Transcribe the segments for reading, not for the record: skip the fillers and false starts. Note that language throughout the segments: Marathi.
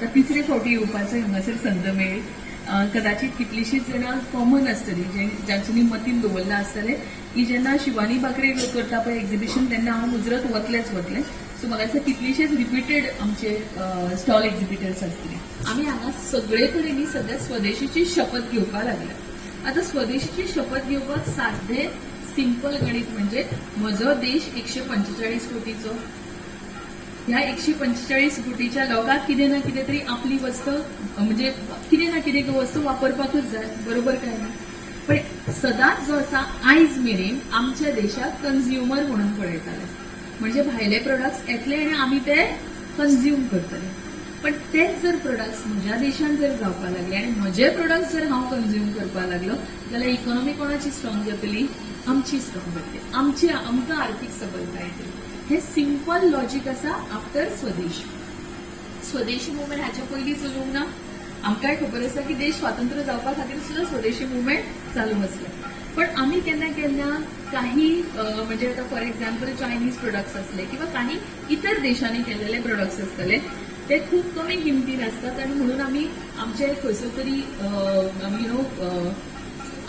म्हाका तिसरे फावटी येवपाचो हांगासर संद मेळ्ळी. कदाचित कितलींशींच जाणां कॉमन आसतलीं जांच्यांनी मतीन दवरला आसतलें की जेन्ना शिवानी बाकरे करता पळय एक्झिबिशन तेन्ना हांव मुजरत वतलेंच सो म्हाका दिसता कितलींशींच रिपिटेड आमचे स्टॉल एक्झिबिटर्स आसतलीं. आमी हांगा सगळे कडेन सध्या स्वदेशीची शपथ घेवपाक लागल्या. आतां स्वदेशीची शपथ घेवपाक साधे सिंपल गणित म्हणजे म्हजो देश 145 कोटीचो. ह्या 145 कोटीच्या लोकांक कितें ना कितें तरी आपली वस्त म्हणजे कितें ना कितें वस्तू वापरपाकूच जाय, बरोबर काय ना. पण सदांच जो आसा आयज मेरेन आमच्या देशाक कन्झ्युमर म्हणून पळयताले. म्हणजे भायले प्रोडक्ट्स येतले आनी आमी ते कन्झ्युम करतले. पण तेच जर प्रोडक्ट्स म्हज्या देशान जर जावपाक लागले आनी म्हजे प्रोडक्ट्स जर हांव कन्झ्युम करपाक लागलो जाल्यार इकॉनॉमी कोणाची स्ट्रॉंग जातली? आमची स्ट्रॉंग जातली. आमकां आर्थीक सबलताय येतली. हे सिंपल लॉजिक आसा आफ्टर स्वदेशी मुवमेंट हाच्या पयलीं चलूंक ना. आमकांय खबर आसा की देश स्वातंत्र्य जावपा खातीर सुद्धा स्वदेशी मुवमेंट चालू आसलें. पण आमी केन्ना केन्ना काही म्हणजे आता फॉर एक्झाम्पल चायनीज प्रोडक्ट्स असले किंवा काही इतर देशांनी केलेले प्रोडक्ट्स असतले ते खूप कमी किमतीन असतात आणि म्हणून आमी आमचे खंयसर तरी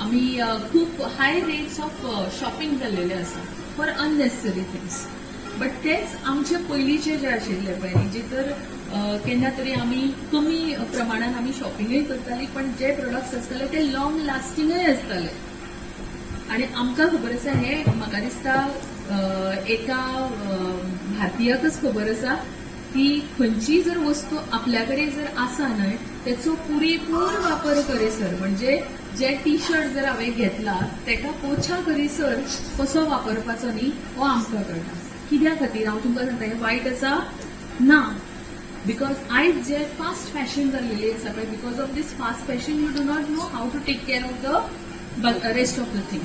आमी खूप हाय रेट्स ऑफ शॉपिंग जाल्लेले आसा फॉर अननेसेसरी थिंग्स. बट तेच आमचे पयलींचे जे आशिल्ले पळय न्ही जे तर केन्ना तरी आमी कमी प्रमाणात आमी शॉपिंगय करताली पण जे प्रोडक्ट्स आसताले ते लॉंग लास्टिंगय आसताले. आणि आमकां खबर आसा हे म्हाका दिसता एका भारतीयाकच खबर आसा की खंयची जर वस्तू आपल्या कडेन जर आसा न्हय तेचो पुरेपूर वापर करीसर म्हणजे जे टी शर्ट जर हांवें घेतला तेका पोछा करीसर कसो वापरपाचो न्ही हो आमकां कळटा. कित्या खातीर हांव तुमकां सांगता हें वायट आसा ना. बिकॉज आयज जे फास्ट फॅशन जाल्लेली आसा पळय because of this fast fashion you do not know how to take care of the rest of the things.